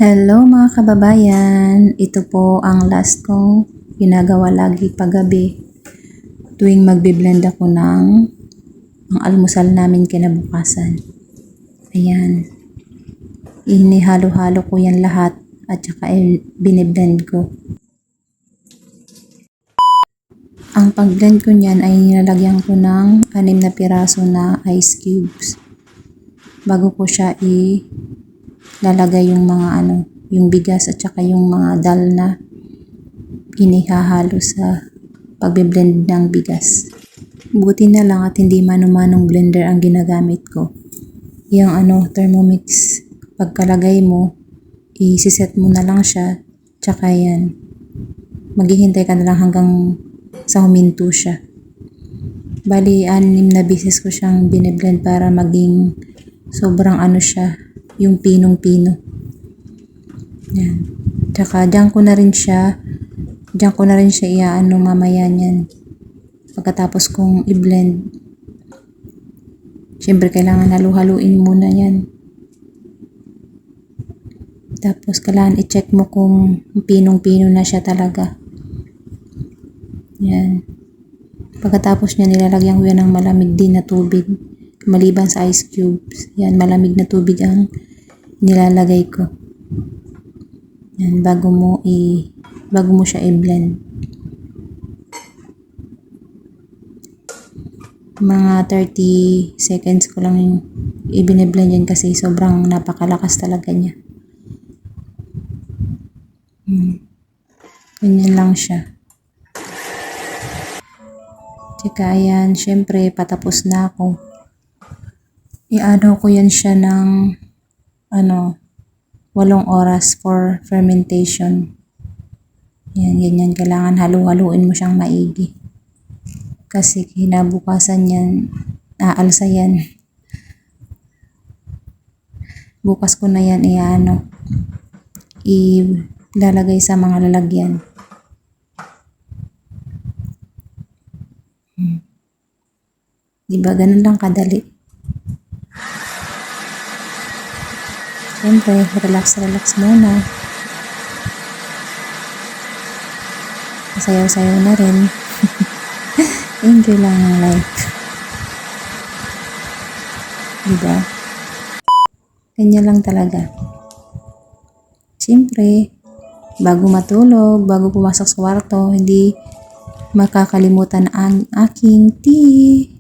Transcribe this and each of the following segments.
Hello mga kababayan, ito po ang last kong ginagawa lagi paggabi tuwing magbiblend ako ng ang almusal namin kinabukasan. Ayan, inihalo-halo ko yan lahat at saka biniblend ko. Ang pagblend ko niyan ay nilalagyan ko ng 6 na piraso na ice cubes bago ko siya lalagay yung mga yung bigas at saka yung mga dal na inihahalo sa pagbe-blend ng bigas. Buti na lang at hindi mano-manong blender ang ginagamit ko. Yung Thermomix, pagkalagay mo, isiset mo na lang siya, tsaka yan. Maghihintay ka na lang hanggang sa huminto siya. Bali, 6 na beses ko siyang bine-blend para maging sobrang siya, yung pinong-pino. Yan. Tsaka diyan ko na rin siya mamaya niyan. Pagkatapos kong i-blend. Siyempre kailangan halu-haluin muna yan. Tapos kailangan i-check mo kung pinong-pino na siya talaga. Yan. Pagkatapos niya nilalagyan ko yan ng malamig din na tubig. Maliban sa ice cubes. Yan, malamig na tubig ang nilalagay ko. Yan, bago mo siya i-blend. Mga 30 seconds ko lang yung i-blend yan kasi sobrang napakalakas talaga niya. Ganyan lang siya. Tsaka ayan, syempre patapos na ako. Ko yan siya ng 8 oras for fermentation. Yan, ganyan. Kailangan halu-haluin mo siyang maigi. Kasi kinabukasan yan, aalsa yan. Bukas ko na yan ilalagay sa mga lalagyan. Diba, ganun lang kadali. Siyempre, relax muna. Sayaw-sayaw na rin. Enjoy lang ang life. Diba? Ganyan lang talaga. Siyempre, bago matulog, bago pumasok sa kwarto, hindi makakalimutan ang aking tea.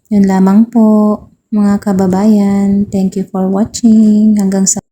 Yun lamang po, mga kababayan. Thank you for watching. Hanggang sa